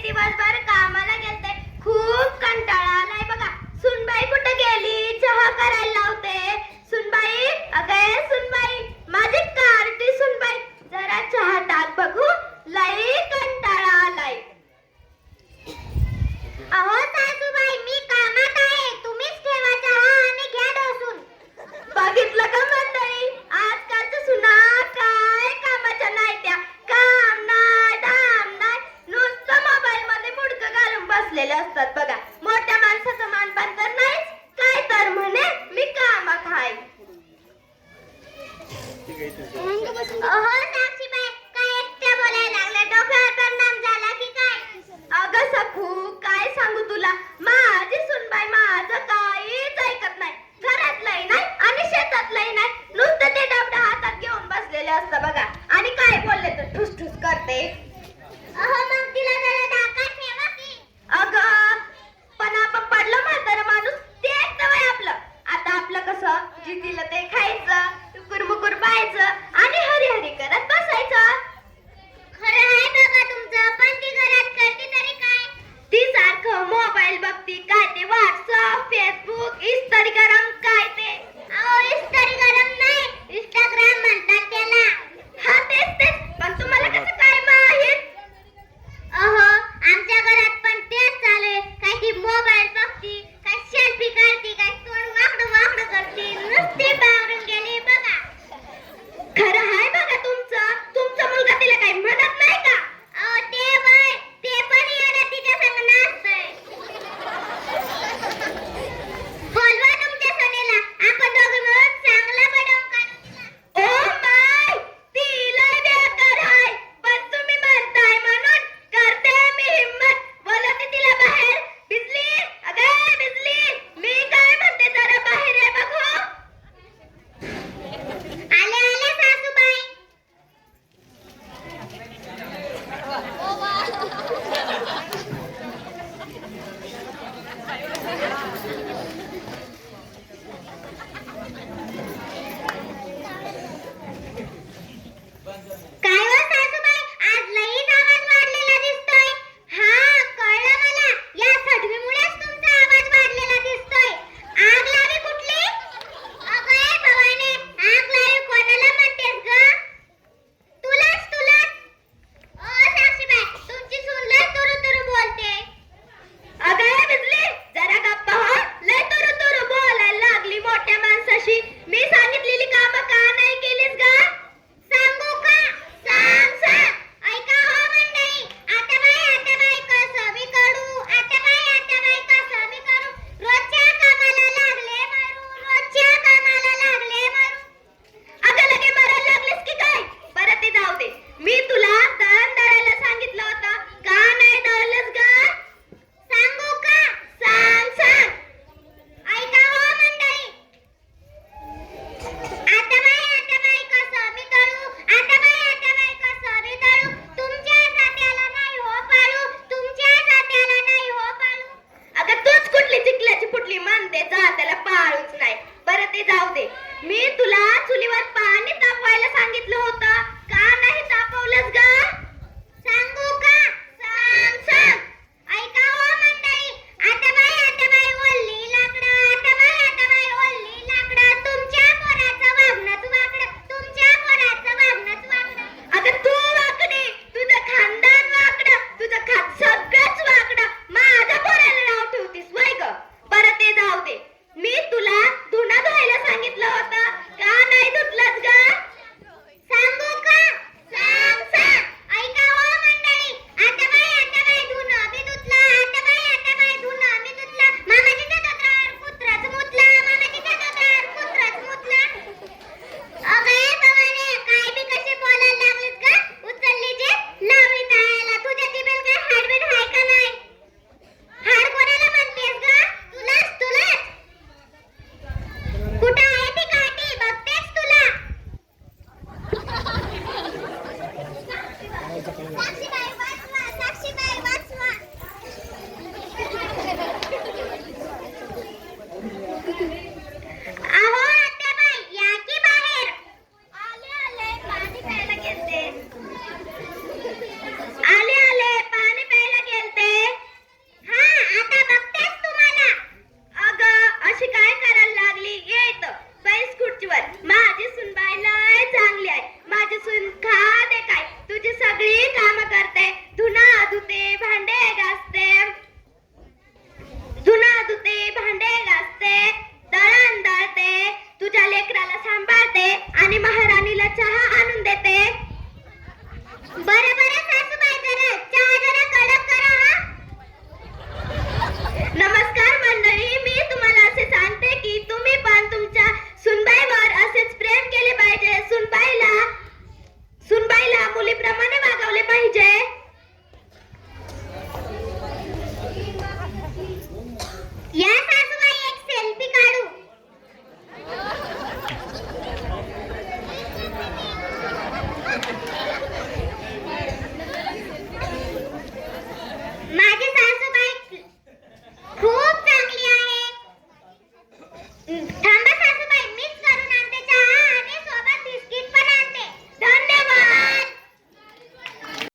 दिवसभर कामाला गेलते, खूप कंटाळा आलाय बघा. सुनबाई कुठे गेली? चहा करायला लावते. सुनबाई, अगं सुनबाई, माझी कारटी सुनबाई, जरा चहा टाक बघू, लई कंटाळा आलाय. अहो सासूबाई, मी कामात आहे, तुम्हीच ठेवा चहा आणि घ्या डोसून. बघितलं का मंडळी, आजकालच्या सुना काय कामाच्या नाही त्या. काम नाही, धाम नाही, नुसतं मोबाईल मध्ये मुडकं घालून बसलेले असतात बघा. मोठ्या माणसाचं मानपान तर नाहीच, काय तर म्हणे मी कामात आहे. अहो साक्षीबाई, काय एकट्या बोलायला लागल्या? डोक्यावर परिणाम झाला की काय? अगं सखू, काय सांगू तुला, माझी सुनबाई माझं काहीच ऐकत नाही. घरातलंही नाही आणि शेतातलंही नाही, नुसतं ते डबडा हातात घेऊन बसलेले असतं बघा. आणि काय बोलले तर ठुस ठुस करते. अहो मग तिला जरा धाकात ठेवा की. अगं पण आपण पडलं म्हातारं माणूस, ते ऐकतं वय आपलं. आता आपलं कसं, जे दिलं ते खायचं, टुकुर मुकुर पाहायचं आणि हरी हरी करत बसायचं. या सासूबाई एक सेल्फी काढू. माझे